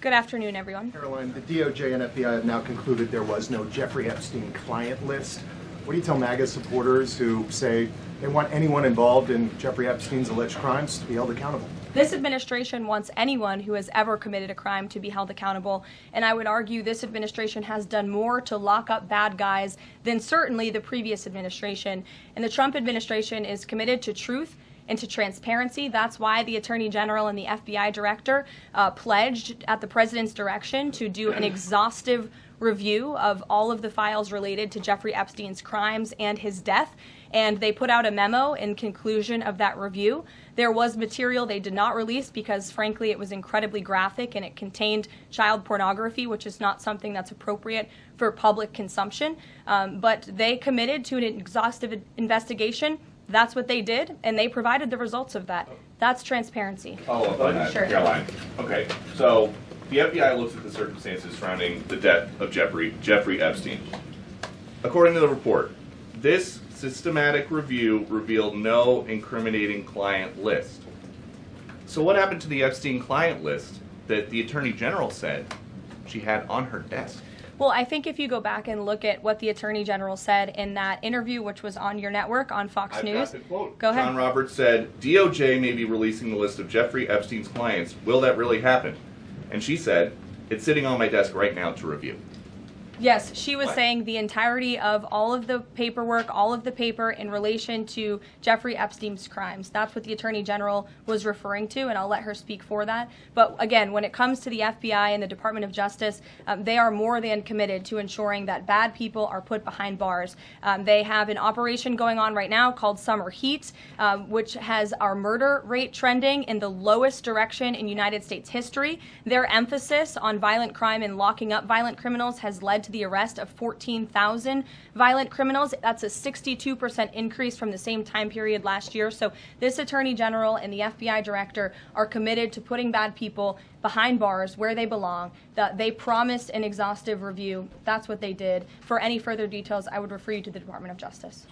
Good afternoon, everyone. Karoline, the DOJ and FBI have now concluded there was no Jeffrey Epstein client list. What do you tell MAGA supporters who say they want anyone involved in Jeffrey Epstein's alleged crimes to be held accountable? This administration wants anyone who has ever committed a crime to be held accountable, and I would argue this administration has done more to lock up bad guys than certainly the previous administration. And the Trump administration is committed to truth and to transparency. That's why the Attorney General and the FBI Director pledged at the President's direction to do an exhaustive review of all of the files related to Jeffrey Epstein's crimes and his death. And they put out a memo in conclusion of that review. There was material they did not release because, frankly, it was incredibly graphic and it contained child pornography, which is not something that's appropriate for public consumption. But they committed to an exhaustive investigation. That's what they did, and they provided the results of that. That's transparency. Follow up on that, Sure. Caroline. Okay, so the FBI looks at the circumstances surrounding the death of Jeffrey Epstein. According to the report, this systematic review revealed no incriminating client list. So what happened to the Epstein client list that the Attorney General said she had on her desk? Well, I think if you go back and look at what the Attorney General said in that interview, which was on your network on Fox News. Got the quote. Go ahead. John Roberts said, DOJ may be releasing the list of Jeffrey Epstein's clients. Will that really happen? And she said, it's sitting on my desk right now to review. Yes, she was saying the entirety of all of the paperwork, all of the paper in relation to Jeffrey Epstein's crimes. That's what the Attorney General was referring to, and I'll let her speak for that. But again, when it comes to the FBI and the Department of Justice, they are more than committed to ensuring that bad people are put behind bars. They have an operation going on right now called Summer Heat, which has our murder rate trending in the lowest direction in United States history. Their emphasis on violent crime and locking up violent criminals has led to the arrest of 14,000 violent criminals. That's a 62% increase from the same time period last year. So this Attorney General and the FBI Director are committed to putting bad people behind bars where they belong. They promised an exhaustive review. That's what they did. For any further details, I would refer you to the Department of Justice.